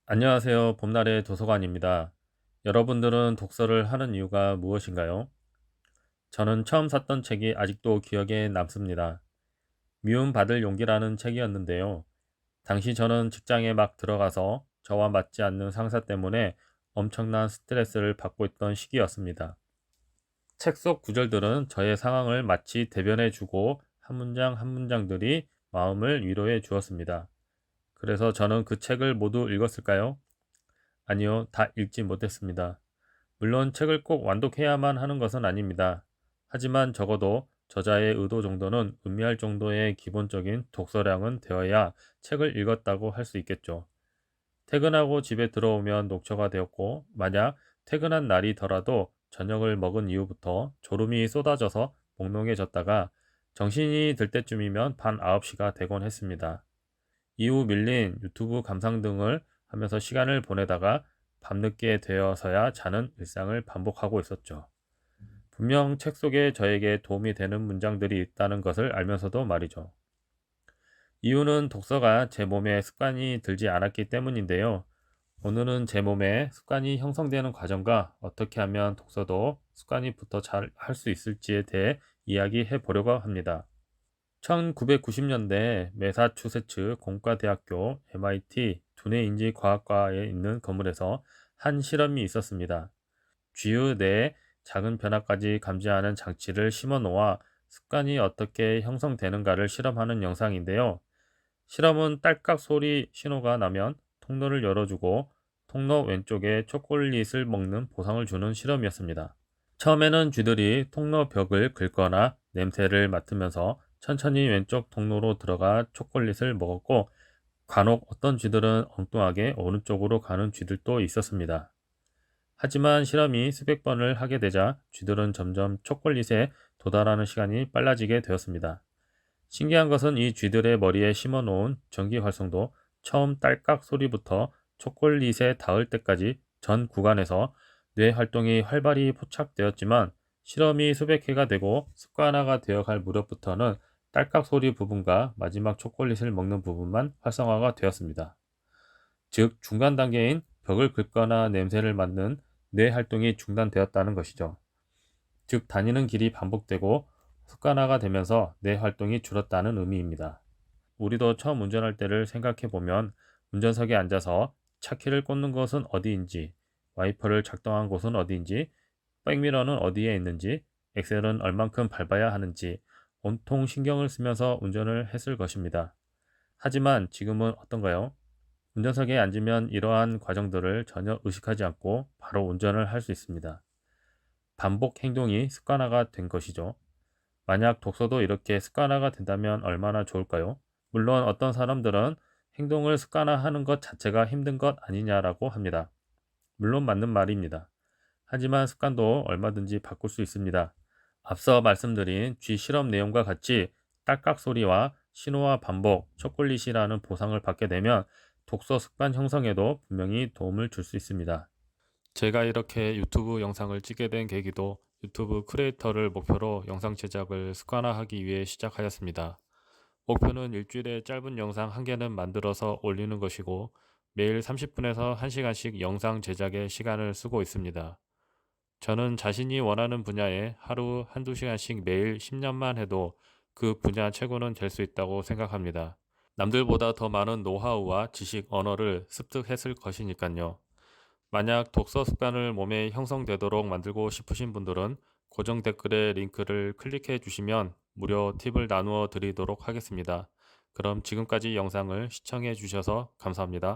안녕하세요. 봄날의 도서관입니다. 여러분들은 독서를 하는 이유가 무엇인가요? 저는 처음 샀던 책이 아직도 기억에 남습니다. 미움받을 용기라는 책이었는데요. 당시 저는 직장에 막 들어가서 저와 맞지 않는 상사 때문에 엄청난 스트레스를 받고 있던 시기였습니다. 책 속 구절들은 저의 상황을 마치 대변해 주고 한 문장 한 문장들이 마음을 위로해 주었습니다. 그래서 저는 그 책을 모두 읽었을까요? 아니요, 다 읽지 못했습니다. 물론 책을 꼭 완독해야만 하는 것은 아닙니다. 하지만 적어도 저자의 의도 정도는 의미할 정도의 기본적인 독서량은 되어야 책을 읽었다고 할 수 있겠죠. 퇴근하고 집에 들어오면 녹초가 되었고, 만약 퇴근한 날이더라도 저녁을 먹은 이후부터 졸음이 쏟아져서 몽롱해졌다가 정신이 들 때쯤이면 밤 9시가 되곤 했습니다. 이후 밀린 유튜브 감상 등을 하면서 시간을 보내다가 밤늦게 되어서야 자는 일상을 반복하고 있었죠. 분명 책 속에 저에게 도움이 되는 문장들이 있다는 것을 알면서도 말이죠. 이유는 독서가 제 몸에 습관이 들지 않았기 때문인데요. 오늘은 제 몸에 습관이 형성되는 과정과 어떻게 하면 독서도 습관이 붙어 잘 할 수 있을지에 대해 이야기해 보려고 합니다. 1990년대 매사추세츠 공과대학교 MIT 두뇌인지과학과에 있는 건물에서 한 실험이 있었습니다. 쥐의 뇌에 작은 변화까지 감지하는 장치를 심어 놓아 습관이 어떻게 형성되는가를 실험하는 영상인데요. 실험은 딸깍 소리 신호가 나면 통로를 열어주고 통로 왼쪽에 초콜릿을 먹는 보상을 주는 실험이었습니다. 처음에는 쥐들이 통로 벽을 긁거나 냄새를 맡으면서 천천히 왼쪽 통로로 들어가 초콜릿을 먹었고, 간혹 어떤 쥐들은 엉뚱하게 오른쪽으로 가는 쥐들도 있었습니다. 하지만 실험이 수백 번을 하게 되자 쥐들은 점점 초콜릿에 도달하는 시간이 빨라지게 되었습니다. 신기한 것은 이 쥐들의 머리에 심어 놓은 전기 활성도 처음 딸깍 소리부터 초콜릿에 닿을 때까지 전 구간에서 뇌 활동이 활발히 포착되었지만, 실험이 수백 회가 되고 습관화가 되어갈 무렵부터는 딸깍 소리 부분과 마지막 초콜릿을 먹는 부분만 활성화가 되었습니다. 즉, 중간 단계인 벽을 긁거나 냄새를 맡는 뇌 활동이 중단되었다는 것이죠. 즉, 다니는 길이 반복되고 습관화가 되면서 뇌 활동이 줄었다는 의미입니다. 우리도 처음 운전할 때를 생각해 보면 운전석에 앉아서 차키를 꽂는 곳은 어디인지, 와이퍼를 작동한 곳은 어디인지, 백미러는 어디에 있는지, 엑셀은 얼만큼 밟아야 하는지 온통 신경을 쓰면서 운전을 했을 것입니다. 하지만 지금은 어떤가요? 운전석에 앉으면 이러한 과정들을 전혀 의식하지 않고 바로 운전을 할 수 있습니다. 반복 행동이 습관화가 된 것이죠. 만약 독서도 이렇게 습관화가 된다면 얼마나 좋을까요? 물론 어떤 사람들은 행동을 습관화하는 것 자체가 힘든 것 아니냐라고 합니다. 물론 맞는 말입니다. 하지만 습관도 얼마든지 바꿀 수 있습니다. 앞서 말씀드린 쥐 실험 내용과 같이 딸깍 소리와 신호와 반복, 초콜릿이라는 보상을 받게 되면 독서 습관 형성에도 분명히 도움을 줄 수 있습니다. 제가 이렇게 유튜브 영상을 찍게 된 계기도 유튜브 크리에이터를 목표로 영상 제작을 습관화하기 위해 시작하였습니다. 목표는 일주일에 짧은 영상 한 개는 만들어서 올리는 것이고, 매일 30분에서 1시간씩 영상 제작에 시간을 쓰고 있습니다. 저는 자신이 원하는 분야에 하루 한두 시간씩 매일 10년만 해도 그 분야 최고는 될 수 있다고 생각합니다. 남들보다 더 많은 노하우와 지식, 언어를 습득했을 것이니까요. 만약 독서 습관을 몸에 형성되도록 만들고 싶으신 분들은 고정 댓글에 링크를 클릭해 주시면 무료 팁을 나누어 드리도록 하겠습니다. 그럼 지금까지 영상을 시청해 주셔서 감사합니다.